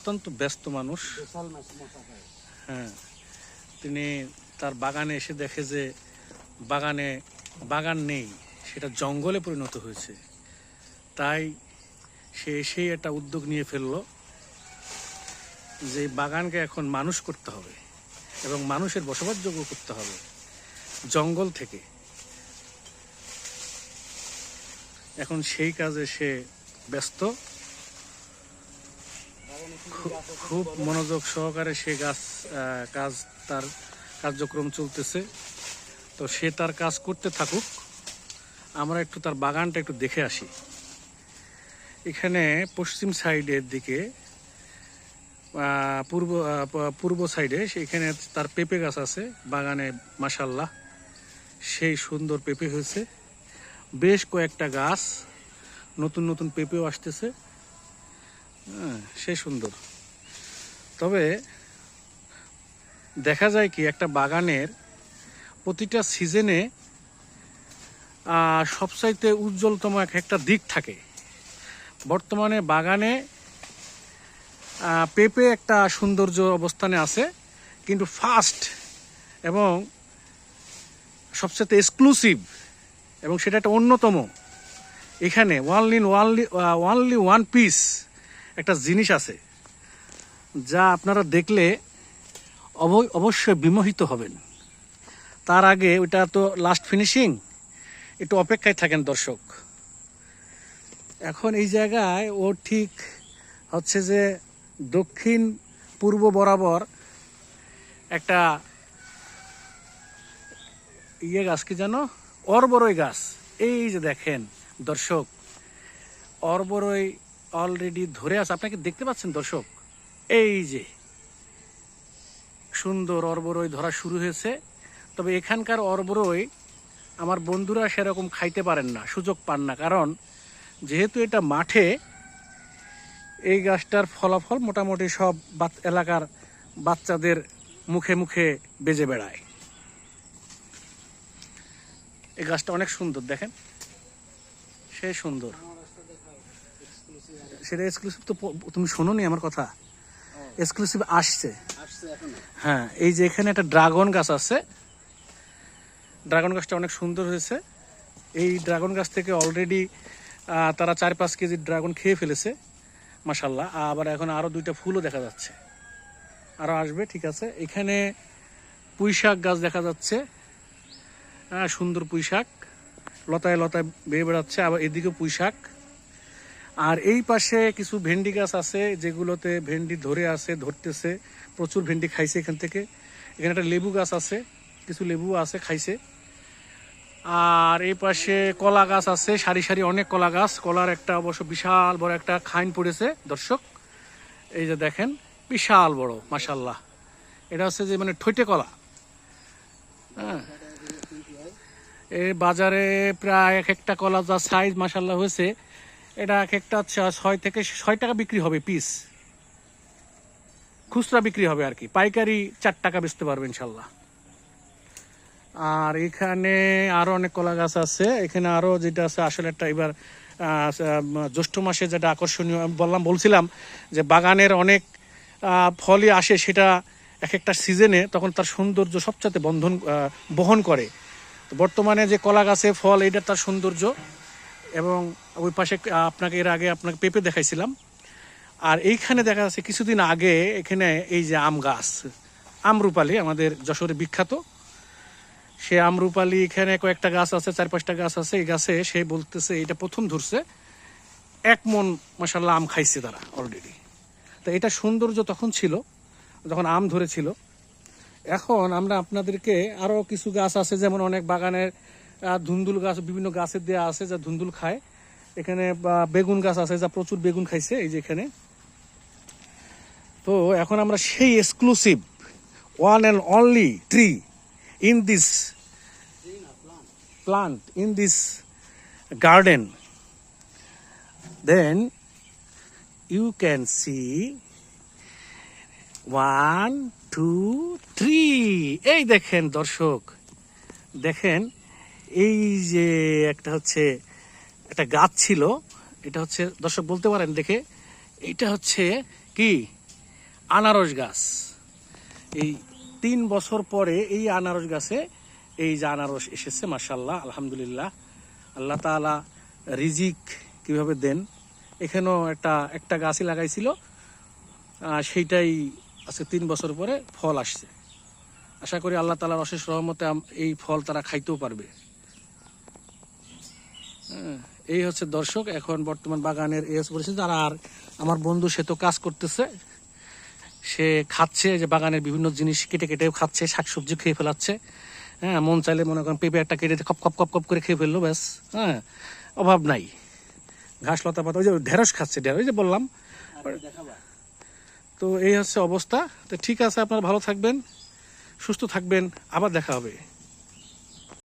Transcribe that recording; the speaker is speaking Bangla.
অত্যন্ত ব্যস্ত মানুষ। হ্যাঁ, তিনি তার বাগানে এসে দেখে যে বাগান নেই, সেটা জঙ্গলে পরিণত হয়েছে। তাই সে এসেই একটা উদ্যোগ নিয়ে ফেললো যে বাগানকে এখন মানুষ করতে হবে এবং মানুষের বসবাসযোগ্য করতে হবে জঙ্গল থেকে। এখন সেই কাজে সে ব্যস্ত, খুব মনোযোগ সহকারে সে তার কার্যক্রম চলতেছে। তো সে তার কাজ করতে থাকুক, আমরা একটু তার বাগানটা একটু দেখে আসি। এখানে পশ্চিম সাইডের দিকে পূর্ব সাইডে সেখানে তার পেঁপে গাছ আছে বাগানে। মাশাল্লাহ, সেই সুন্দর পেঁপে হয়েছে। বেশ কয়েকটা গাছ, নতুন নতুন পেঁপেও আসতেছে। সেই সুন্দর। তবে দেখা যায় কি, একটা বাগানের প্রতিটা সিজনে সবচাইতে উজ্জ্বলতম একটা দিক থাকে। বর্তমানে বাগানে পেঁপে একটা সৌন্দর্য অবস্থানে আছে, কিন্তু ফার্স্ট এবং সবচেয়ে এক্সক্লুসিভ এবং সেটা একটা অন্যতম, এখানে ওয়ানলি ওয়ান পিস একটা জিনিস আছে যা আপনারা দেখলে অবশ্যই বিমোহিত হবেন। তার আগে ওইটা তো লাস্ট ফিনিশিং, একটু অপেক্ষায় থাকেন দর্শক। এখন এই জায়গায় ও ঠিক হচ্ছে যে দক্ষিণ পূর্ব বরাবর একটা গাছ, কি জানো, অরবরই গাছ। এই যে দেখেন দর্শক, অরবরই অলরেডি ধরে আছে। আপনাকে দেখতে পাচ্ছেন দর্শক, এই যে সুন্দর অরবরই ধরা শুরু হয়েছে। তবে এখানকার অরবরই আমার বন্ধুরা সেরকম খাইতে পারেন না, সুযোগ পান না, কারণ যেহেতু এটা মাঠে, এই গাছটার ফলাফল মোটামুটি সব এলাকার বাচ্চাদের মুখে মুখে বেজে বেড়ায়। এই গাছটা অনেক সুন্দর, দেখেন, সে সুন্দর। সেটা এক্সক্লুসিভ তো তুমি শোনোনি আমার কথা, এক্সক্লুসিভ আসছে। হ্যাঁ, এই যে এখানে একটা ড্রাগন গাছ আছে, ড্রাগন গাছটা অনেক সুন্দর হয়েছে। এই ড্রাগন গাছ থেকে অলরেডি তারা 4-5 কেজি ড্রাগন খেয়ে ফেলেছে মাশাল্লাহ। আবার এখন আরও 2টা ফুলও দেখা যাচ্ছে, আরও আসবে। ঠিক আছে, এখানে পুঁইশাক গাছ দেখা যাচ্ছে। সুন্দর পুঁইশাক লতায় লতায় বেয়ে বেড়াচ্ছে, আবার এদিকে পুঁইশাক। আর এই পাশে কিছু ভেন্ডি গাছ আছে, যেগুলোতে ভেন্ডি ধরতেছে, প্রচুর ভেন্ডি খাইছে এখান থেকে। এখানে একটা লেবু গাছ আছে, কিছু লেবু আছে, খাইছে। আর এই পাশে কলা গাছ আছে, সারি সারি অনেক কলা গাছ। কলার একটা অবশ্য বিশাল বড় একটা খাইন পড়েছে দর্শক, এই যে দেখেন, বিশাল বড় মাশাল্লাহ। এটা হচ্ছে যে মানে ঠৈটে কলা। হ্যাঁ, এই বাজারে প্রায় এক একটা কলা যা সাইজ মাশাল্লাহ হয়েছে, এটা এক একটা 6 থেকে 6 টাকা বিক্রি হবে পিস, খুচরা বিক্রি হবে আর কি। পাইকারি 4 টাকা বেচতে পারবে ইনশাল্লাহ। আর এখানে আরো অনেক কলা গাছ আছে। এখানে আরো যেটা আছে আসলে একটা, এবার জ্যৈষ্ঠ মাসে যেটা আকর্ষণীয় বলছিলাম যে বাগানের অনেক ফলই আসে, সেটা এক একটা সিজনে তখন তার সৌন্দর্য সবচাইতে বহন করে। বর্তমানে যে কলা গাছে ফল, এটা তার সৌন্দর্য। এবং ওই পাশে এর আগে আপনাকে পেঁপে দেখাইছিলাম। আর এইখানে দেখা যাচ্ছে কিছুদিন আগে এখানে এই যে আম গাছ, আমরুপালি আমাদের যশোরে বিখ্যাত, সে আমরুপালি এখানে কয়েকটা গাছ আছে, 4-5টা গাছ আছে। এই গাছে সে বলতেছে এটা প্রথম ধরছে, 1 মণ মাশাল্লাহ আম খাইছে তারা অলরেডি। তো এটা সৌন্দর্য তখন ছিল যখন আম ধরেছিল। এখন আমরা আপনাদেরকে আরও কিছু গাছ আছে, যেমন অনেক বাগানের ধুন্দুল গাছ, বিভিন্ন গাছের দেওয়া আছে যা ধুন্দুল খায়। এখানে বেগুন গাছ আছে যা প্রচুর বেগুন খাইছে, এই যে এখানে। তো এখন আমরা সেই exclusive one and only tree in this plant, in this garden, then you can see 1, 2, 3। এই দেখেন দর্শক, দেখেন, এই যে একটা গাছ ছিল, এটা হচ্ছে দর্শক বলতে পারেন দেখে, এটা হচ্ছে কি আনারস গাছ। এই 3 বছর পরে এই আনারস গাছে এই যে আনারস এসেছে, মাশাআল্লাহ, আলহামদুলিল্লাহ। আল্লাহ তাআলা রিজিক কিভাবে দেন। এখানেও একটা গাছই লাগাইছিল, সেইটাই আজকে 3 বছর পরে ফল আসছে। আশা করি আল্লাহ তাআলার অশেষ রহমতে এই ফল তারা খাইতেও পারবে। এই হচ্ছে দর্শক এখন বর্তমান বাগানের এই হচ্ছে পরিস্থিতি। আর আমার বন্ধু সে তো কাজ করতেছে, সে খাচ্ছে, যে বাগানের বিভিন্ন জিনিস কেটে কেটেও খাচ্ছে, শাকসবজি খেয়ে ফেলাচ্ছে। হ্যাঁ, মন চাইলে মনে করেন পেঁপে একটা কেটে কপ কপ কপ কপ করে খেয়ে ফেললো, ব্যাস। হ্যাঁ, অভাব নাই। ঘাস লতা পাতা, ওই যে ঢেঁড়স খাচ্ছে, ওই যে বললাম। তো এই হচ্ছে অবস্থা। তো ঠিক আছে, আপনারা ভালো থাকবেন, সুস্থ থাকবেন, আবার দেখা হবে।